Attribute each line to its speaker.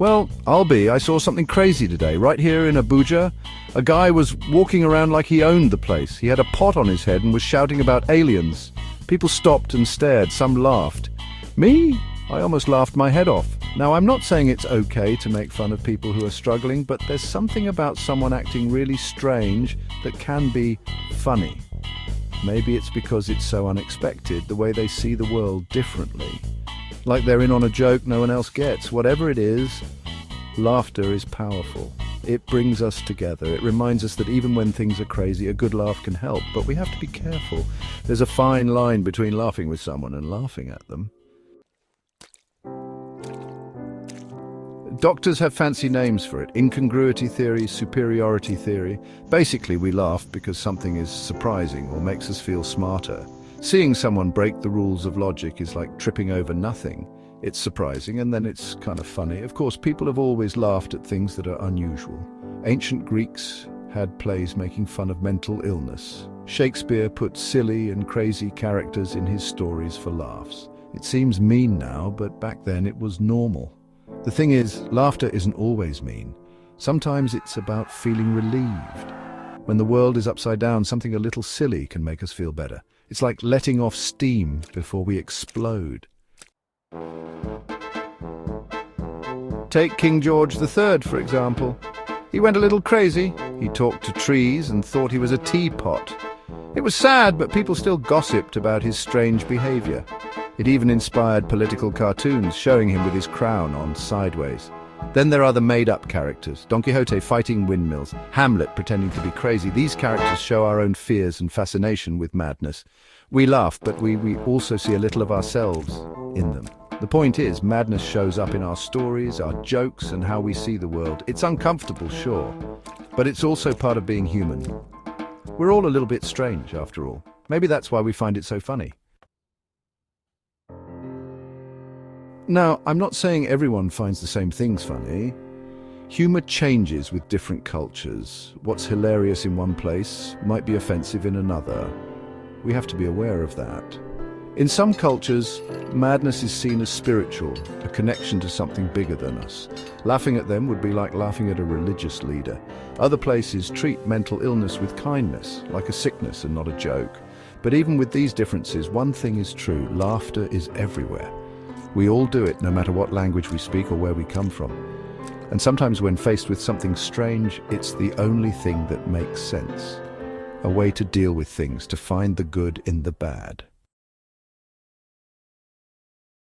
Speaker 1: Well, I saw something crazy today, right here in Abuja. A guy was walking around like he owned the place. He had a pot on his head and was shouting about aliens. People stopped and stared, some laughed. Me? I almost laughed my head off. Now, I'm not saying it's okay to make fun of people who are struggling, but there's something about someone acting really strange that can be funny. Maybe it's because it's so unexpected, the way they see the world differently. Like they're in on a joke no one else gets. Whatever it is, laughter is powerful. It brings us together. It reminds us that even when things are crazy, a good laugh can help. But we have to be careful. There's a fine line between laughing with someone and laughing at them. Doctors have fancy names for it. Incongruity theory, superiority theory. Basically, we laugh because something is surprising or makes us feel smarter. Seeing someone break the rules of logic is like tripping over nothing. It's surprising and then it's kind of funny. Of course, people have always laughed at things that are unusual. Ancient Greeks had plays making fun of mental illness. Shakespeare put silly and crazy characters in his stories for laughs. It seems mean now, but back then it was normal. The thing is, laughter isn't always mean. Sometimes it's about feeling relieved. When the world is upside down, something a little silly can make us feel better. It's like letting off steam before we explode. Take King George III, for example. He went a little crazy. He talked to trees and thought he was a teapot. It was sad, but people still gossiped about his strange behavior. It even inspired political cartoons showing him with his crown on sideways. Then there are the made-up characters. Don Quixote fighting windmills, Hamlet pretending to be crazy. These characters show our own fears and fascination with madness. We laugh, but we also see a little of ourselves in them. The point is, madness shows up in our stories, our jokes, and how we see the world. It's uncomfortable, sure, but it's also part of being human. We're all a little bit strange, after all. Maybe that's why we find it so funny. Now, I'm not saying everyone finds the same things funny. Humor changes with different cultures. What's hilarious in one place might be offensive in another. We have to be aware of that. In some cultures, madness is seen as spiritual, a connection to something bigger than us. Laughing at them would be like laughing at a religious leader. Other places treat mental illness with kindness, like a sickness and not a joke. But even with these differences, one thing is true: laughter is everywhere. We all do it, no matter what language we speak or where we come from. And sometimes when faced with something strange, it's the only thing that makes sense. A way to deal with things, to find the good in the bad.